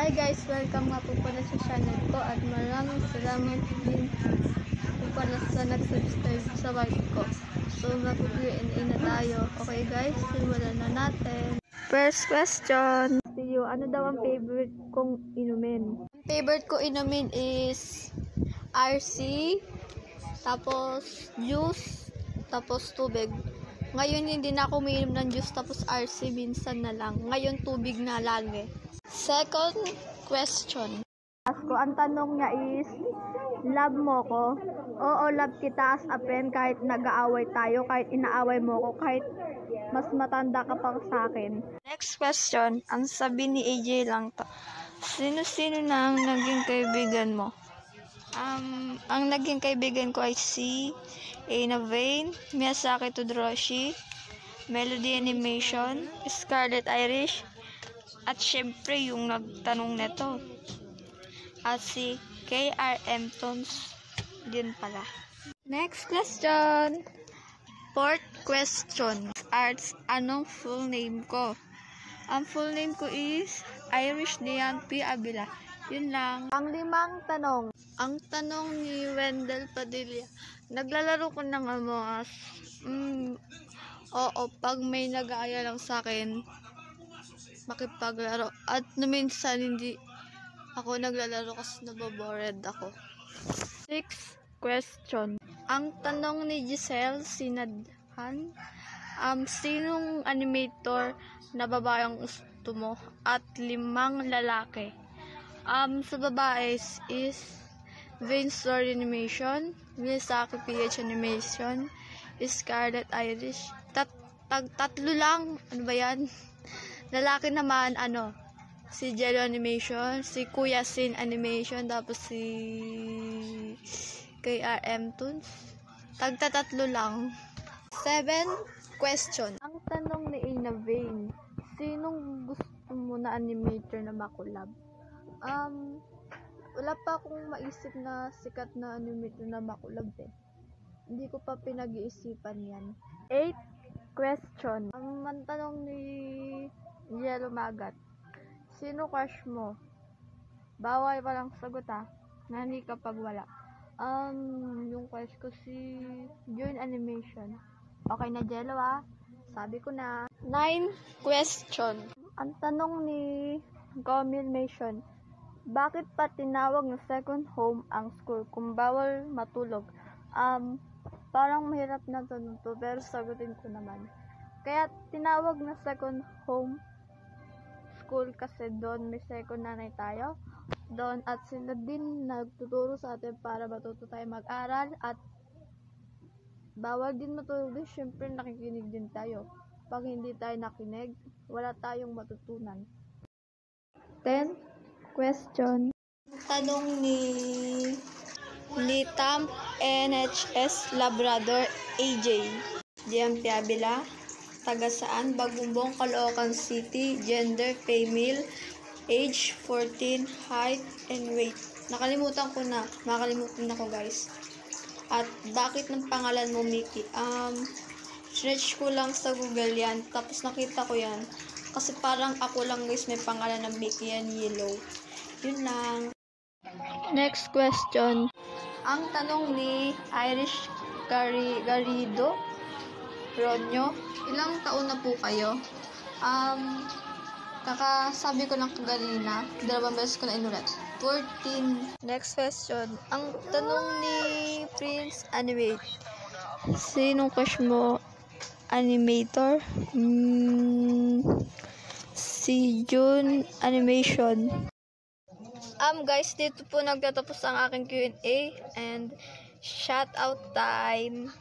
Hi guys, welcome nga po pala sa channel ko at maraming salamat din po pala sa nag-subscribe sa wife ko. So mag-Q&A na tayo. Okay guys, simulan na natin. First question. Ano daw ang favorite kong inumin? Ang favorite ko inumin is RC, tapos juice, tapos tubig. Ngayon hindi na ako umiinom ng juice tapos RC minsan na lang. Ngayon tubig na lagi. Second question. Ang tanong niya is, love mo ko? Oo, love kita as a friend kahit nag-aaway tayo, kahit inaaway mo ko, kahit mas matanda ka pa sa akin. Next question. Ang sabi ni AJ lang to. Sino-sino na ang naging kaibigan mo? Ang naging kaibigan ko ay si Aina Vane, Miyazaki Todoroshi, Melody Animation, Scarlet Irish, at syempre yung nagtanong nito at si KRM Tones din pala. Next question. Fourth question. Arts, anong full name ko? Ang full name ko is Irish Dian P. Abila. Yun lang. Ang limang tanong. Ang tanong ni Wendell Padilla. Naglalaro ko ng Among Us. Oo, pag may nag-aaya lang sa akin, makipaglaro. At minsan hindi ako naglalaro kasi nabobored ako. Sixth question. Ang tanong ni Giselle Sinadhan, sinong animator na babae ang gusto mo? At 5 lalaki. Sa babae is Vane Story Animation, Miyazaki PH Animation, Scarlet Irish. Tatlo lang. Ano ba yan? Lalaki naman, si Jello Animation, si Kuya Sin Animation, tapos si KRM Toons. Tatlo lang. 7 question. Ang tanong ni Aina Vane, sinong gusto mo na animator na makulab? Wala pa akong maisip na sikat na animator na makulab eh. Hindi ko pa pinag-iisipan yan. 8 question. Ang tanong ni Yellow Magat, sino crush mo? Bawal walang sagot nani kapag wala. Yung crush ko si Join Animation. Okay na Jello sabi ko na. 9 question. Ang tanong ni Gomil Nation, bakit pa tinawag na second home ang school kung bawal matulog? Parang mahirap na to pero sagutin ko naman. Kaya tinawag na second home school kasi doon may second nanay tayo doon at sila din nagtuturo sa atin para matuto tayo mag-aral at bawal din matulog din. Syempre nakikinig din tayo. Pag hindi tayo nakinig, wala tayong matutunan. 10 question. Tanong ni Tam NHS Labrador AJ GMP Abila, taga saan? Bagumbong, Caloocan City, gender female, age 14, height and weight. Nakalimutan ko guys. At bakit ng pangalan mo Mickey? Search ko lang sa Google yan, tapos nakita ko yan. Kasi parang ako lang guys may pangalan ng Mickey yan, yellow. Yun lang. Next question. Ang tanong ni Irish Garrido Ronyo, ilang taon na po kayo? Kakasabi ko lang kanina, 2 beses ko na inulat. 14. Next question. Ang tanong ni Prince Animate, sinong crush mo animator? Si June Animation. Guys, dito po nagtatapos ang aking Q&A and shout out time.